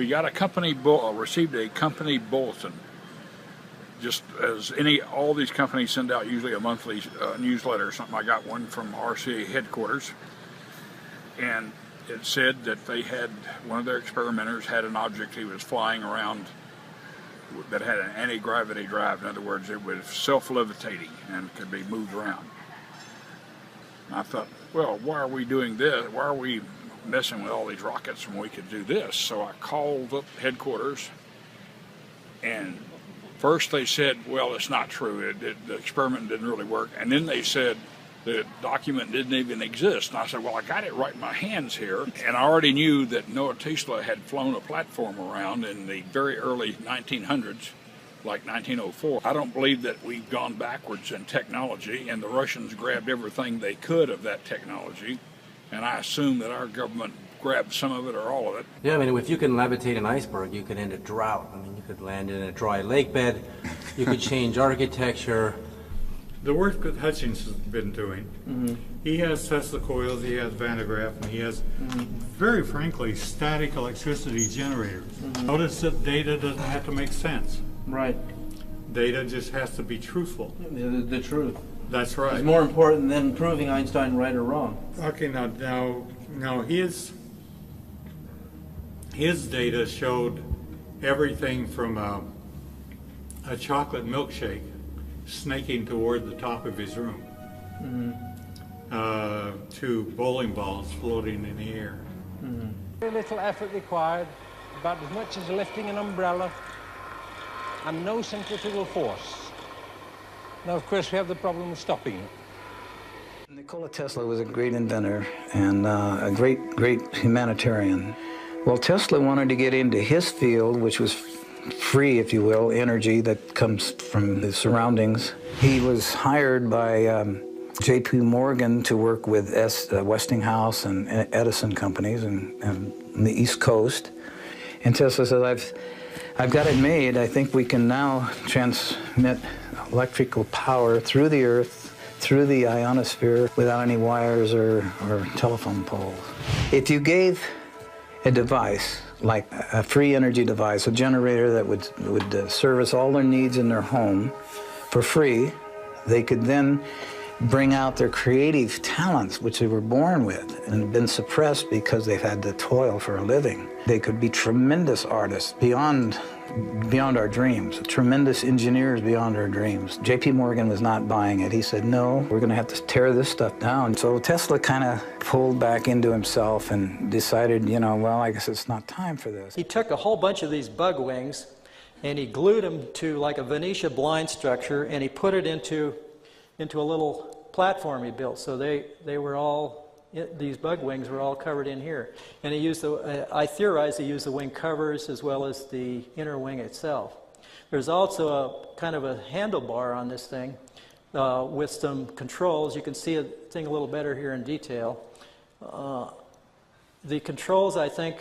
we got a company received a company bulletin, just as all these companies send out usually a monthly newsletter or something. I got one from RCA headquarters, and it said that they had, one of their experimenters had an object he was flying around that had an anti-gravity drive. In other words, it was self-levitating and could be moved around. And I thought, well, why are we doing this? Why are we messing with all these rockets when we could do this? So I called up headquarters, and first they said, well, it's not true. The experiment didn't really work. And then they said the document didn't even exist. And I said, well, I got it right in my hands here. And I already knew that Nikola Tesla had flown a platform around in the very early 1900s, like 1904. I don't believe that we've gone backwards in technology, and the Russians grabbed everything they could of that technology. And I assume that our government grabbed some of it or all of it. Yeah, I mean, if you can levitate an iceberg, you could end a drought. I mean, you could land in a dry lake bed, you could change architecture. The work that Hutchins has been doing, he has Tesla coils, he has Van de Graaff, and he has, very frankly, static electricity generators. Notice that data doesn't have to make sense. Right. Data just has to be truthful. The truth. That's right. It's more important than proving Einstein right or wrong. Okay, now his data showed everything from a chocolate milkshake snaking toward the top of his room to bowling balls floating in the air. Very little effort required, about as much as lifting an umbrella, and no centrifugal force. Now, of course, we have the problem of stopping it. Nikola Tesla was a great inventor and a great humanitarian. Well, Tesla wanted to get into his field, which was free, if you will, energy that comes from the surroundings. He was hired by J.P. Morgan to work with Westinghouse and Edison companies on the East Coast. And Tesla said, I've got it made. I think we can now transmit electrical power through the Earth, through the ionosphere, without any wires or telephone poles. If you gave a device, like a free energy device, a generator that would service all their needs in their home for free, they could then bring out their creative talents, which they were born with and have been suppressed because they've had to toil for a living. They could be tremendous artists beyond our dreams, tremendous engineers beyond our dreams. J.P. Morgan was not buying it. He said, no, we're going to have to tear this stuff down. So Tesla kind of pulled back into himself and decided, well, I guess it's not time for this. He took a whole bunch of these bug wings and he glued them to like a Venetia blind structure, and he put it into a little platform he built. So they were all, these bug wings were all covered in here. And he used I theorize he used the wing covers as well as the inner wing itself. There's also a kind of a handlebar on this thing with some controls. You can see the thing a little better here in detail. The controls, I think,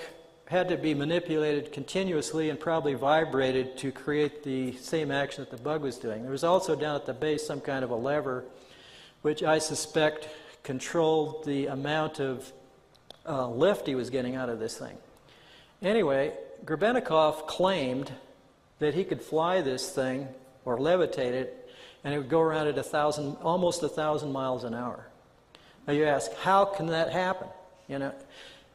had to be manipulated continuously and probably vibrated to create the same action that the bug was doing. There was also down at the base some kind of a lever, which I suspect controlled the amount of lift he was getting out of this thing. Anyway, Grebennikov claimed that he could fly this thing or levitate it, and it would go around at almost 1,000 miles an hour. Now you ask, how can that happen?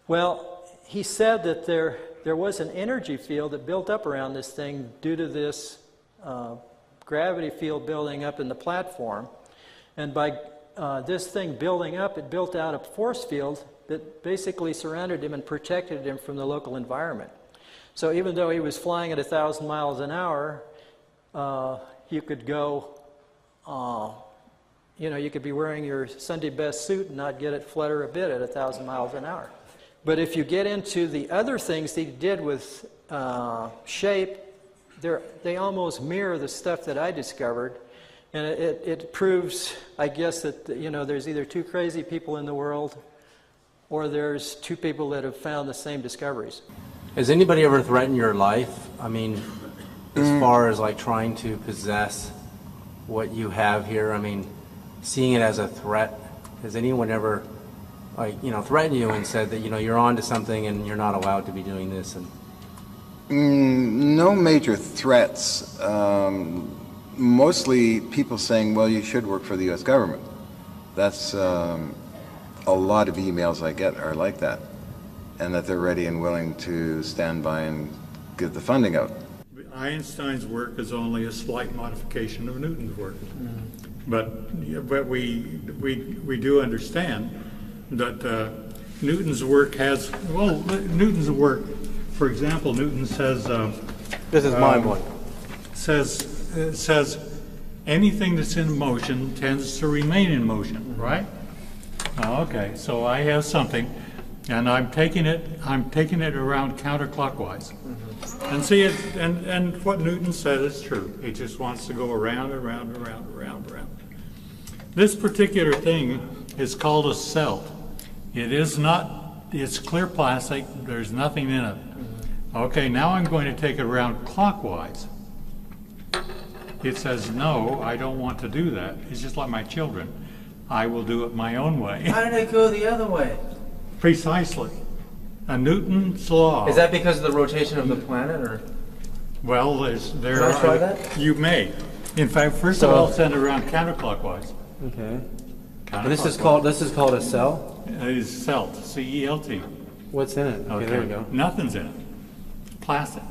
Well, he said that there was an energy field that built up around this thing due to this gravity field building up in the platform, and by this thing building up, it built out a force field that basically surrounded him and protected him from the local environment. So even though he was flying at 1,000 miles an hour, you could go, you could be wearing your Sunday best suit and not get it flutter a bit at 1,000 miles an hour. But if you get into the other things that he did with shape, they almost mirror the stuff that I discovered. And it proves, I guess, that there's either two crazy people in the world or there's two people that have found the same discoveries. Has anybody ever threatened your life? I mean, as far as like trying to possess what you have here, I mean, seeing it as a threat, has anyone ever threatened you and said that, you're on to something and you're not allowed to be doing this? And No major threats. Mostly people saying, well, you should work for the U.S. government. That's a lot of emails I get are like that, and that they're ready and willing to stand by and give the funding out. Einstein's work is only a slight modification of Newton's work. But we do understand that Newton's work has, well, Newton's work, for example, Newton says, This is mind-blowing. says anything that's in motion tends to remain in motion, right? Okay, so I have something, and I'm taking it around counterclockwise. And see, and what Newton said is true. He just wants to go around and around and around and around and around. This particular thing is called a cell. It is not, it's clear plastic, there's nothing in it. Okay, now I'm going to take it around clockwise. It says, no, I don't want to do that. It's just like my children. I will do it my own way. How did it go the other way? Precisely. A Newton's law. Is that because of the rotation of the planet, or? Well, there Can I try are. that? You may. In fact, first of all, send it around counterclockwise. Okay. And this is called a cell? It is CELT, C-E-L-T. What's in it? Okay, there we go. Nothing's in it. Plastic.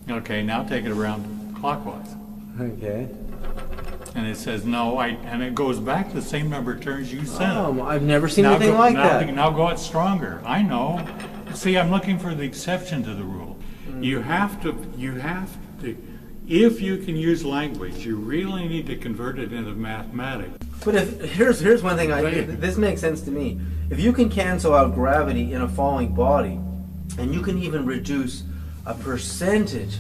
Okay, now take it around clockwise. Okay. And it says no, and it goes back the same number of turns you sent. Oh, I've never seen anything like that. Now go out stronger. I know. See, I'm looking for the exception to the rule. You have to, if you can use language, you really need to convert it into mathematics. But here's one thing, this makes sense to me. If you can cancel out gravity in a falling body, and you can even reduce a percentage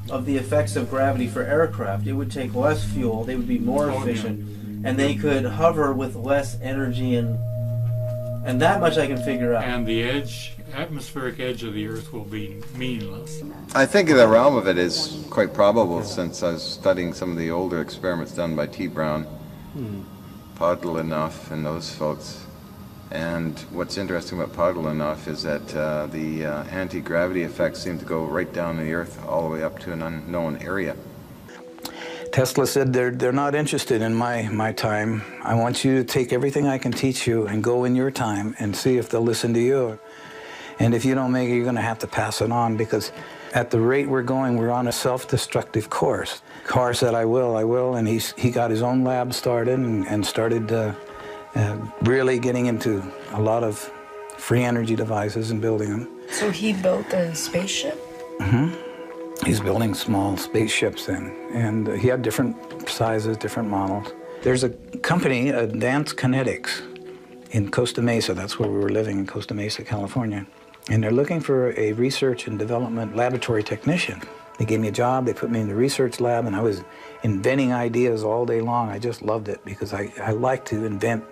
of the effects of gravity for aircraft, it would take less fuel, they would be more efficient, and they could hover with less energy, and that much I can figure out. And the atmospheric edge of the Earth will be meaningless. I think the realm of it is quite probable, since I was studying some of the older experiments done by T. Brown, Podleinoff, and those folks. And what's interesting about Podleinoff is that the anti-gravity effects seem to go right down the Earth all the way up to an unknown area. Tesla said, they're not interested in my time. I want you to take everything I can teach you and go in your time and see if they'll listen to you. And if you don't make it, you're going to have to pass it on, because at the rate we're going, we're on a self-destructive course. Carr said, I will, and he got his own lab started and started really getting into a lot of free energy devices and building them. So he built a spaceship? He's building small spaceships then, and he had different sizes, different models. There's a company, Advanced Kinetics, in Costa Mesa. That's where we were living, in Costa Mesa, California. And they're looking for a research and development laboratory technician. They gave me a job, they put me in the research lab, and I was inventing ideas all day long. I just loved it, because I like to invent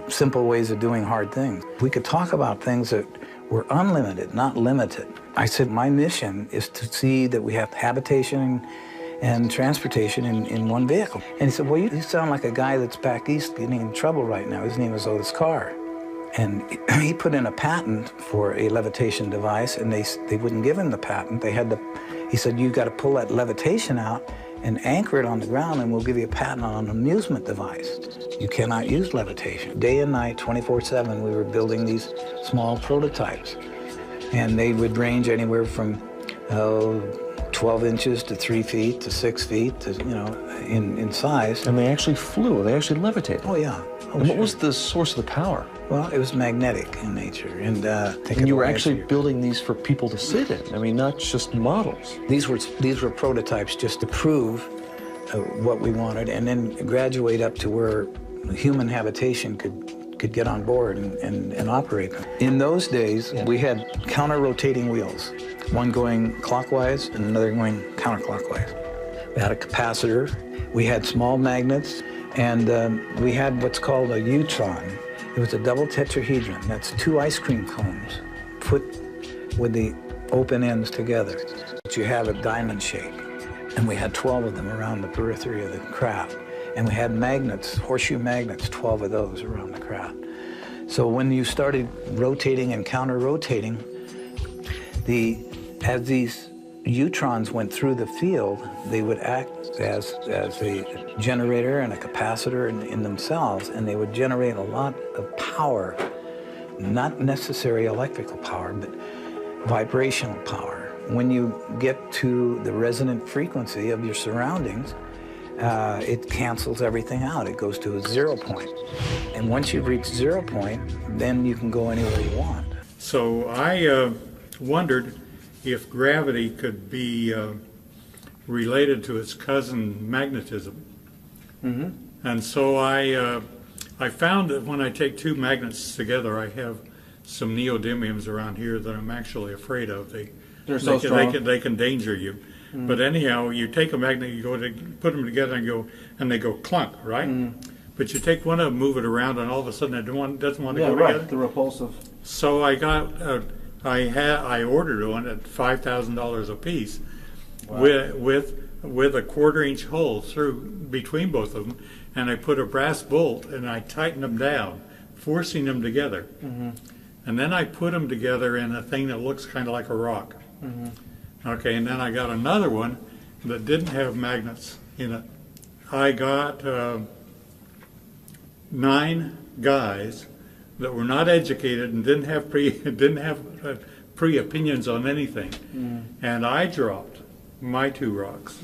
simple ways of doing hard things. We could talk about things that were unlimited, not limited. I said, my mission is to see that we have habitation and transportation in one vehicle. And he said, well, you sound like a guy that's back east getting in trouble right now. His name is Otis Carr. And he put in a patent for a levitation device, and they wouldn't give him the patent. He said, you've got to pull that levitation out and anchor it on the ground, and we'll give you a patent on an amusement device. You cannot use levitation. Day and night, 24/7, we were building these small prototypes. And they would range anywhere from 12 inches to 3 feet to 6 feet, to, in size. And they actually flew, they actually levitated. Oh, yeah. And what was the source of the power? Well, it was magnetic in nature. And you were actually building these for people to sit in. I mean, not just models. These were prototypes just to prove what we wanted, and then graduate up to where human habitation could get on board and operate them. In those days, we had counter-rotating wheels, one going clockwise and another going counterclockwise. We had a capacitor, we had small magnets, and we had what's called a Utron. It was a double tetrahedron. That's 2 ice cream cones put with the open ends together. But you have a diamond shape. And we had 12 of them around the periphery of the craft. And we had magnets, horseshoe magnets, 12 of those around the craft. So when you started rotating and counter-rotating, as these neutrons went through the field, they would act as a generator and a capacitor in themselves, and they would generate a lot of power, not necessarily electrical power, but vibrational power. When you get to the resonant frequency of your surroundings, it cancels everything out. It goes to a 0 point. And once you've reached 0 point, then you can go anywhere you want. So I wondered if gravity could be related to its cousin magnetism. And so I found that when I take two magnets together, I have some neodymiums around here that I'm actually afraid of. They're so strong. They can danger you. But anyhow, you take a magnet, you go to put them together and they go clunk, right? But you take one of them, move it around, and all of a sudden it doesn't want to go together. The repulsive. So I got, I ordered one at $5,000 a piece, with a 1/4-inch hole through between both of them, and I put a brass bolt and I tightened them down, forcing them together. And then I put them together in a thing that looks kind of like a rock. Okay, and then I got another one that didn't have magnets in it. I got 9 guys that were not educated and didn't have pre opinions on anything, and I dropped my 2 rocks.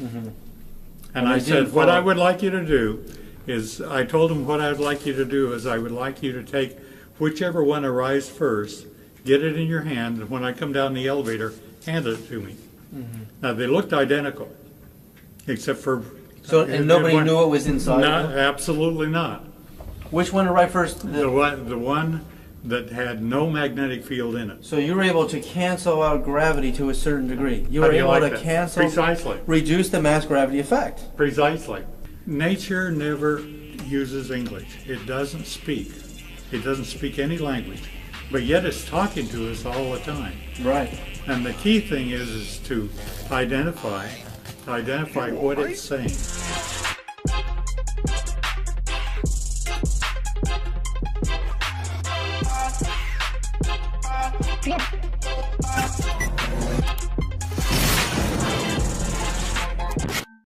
And I said, what I would like you to do is, I told them what I would like you to do is I would like you to take whichever one arrives first, get it in your hand, and when I come down the elevator, hand it to me. Now they looked identical, except for and nobody knew what was inside. Not, absolutely not. Which one arrived first? The one that had no magnetic field in it. So you were able to cancel out gravity to a certain degree. You How were do you able like to that? cancel, Precisely. reduce the mass gravity effect. Precisely. Nature never uses English. It doesn't speak. It doesn't speak any language, but yet it's talking to us all the time. Right. And the key thing is to identify what it's saying. Yeah.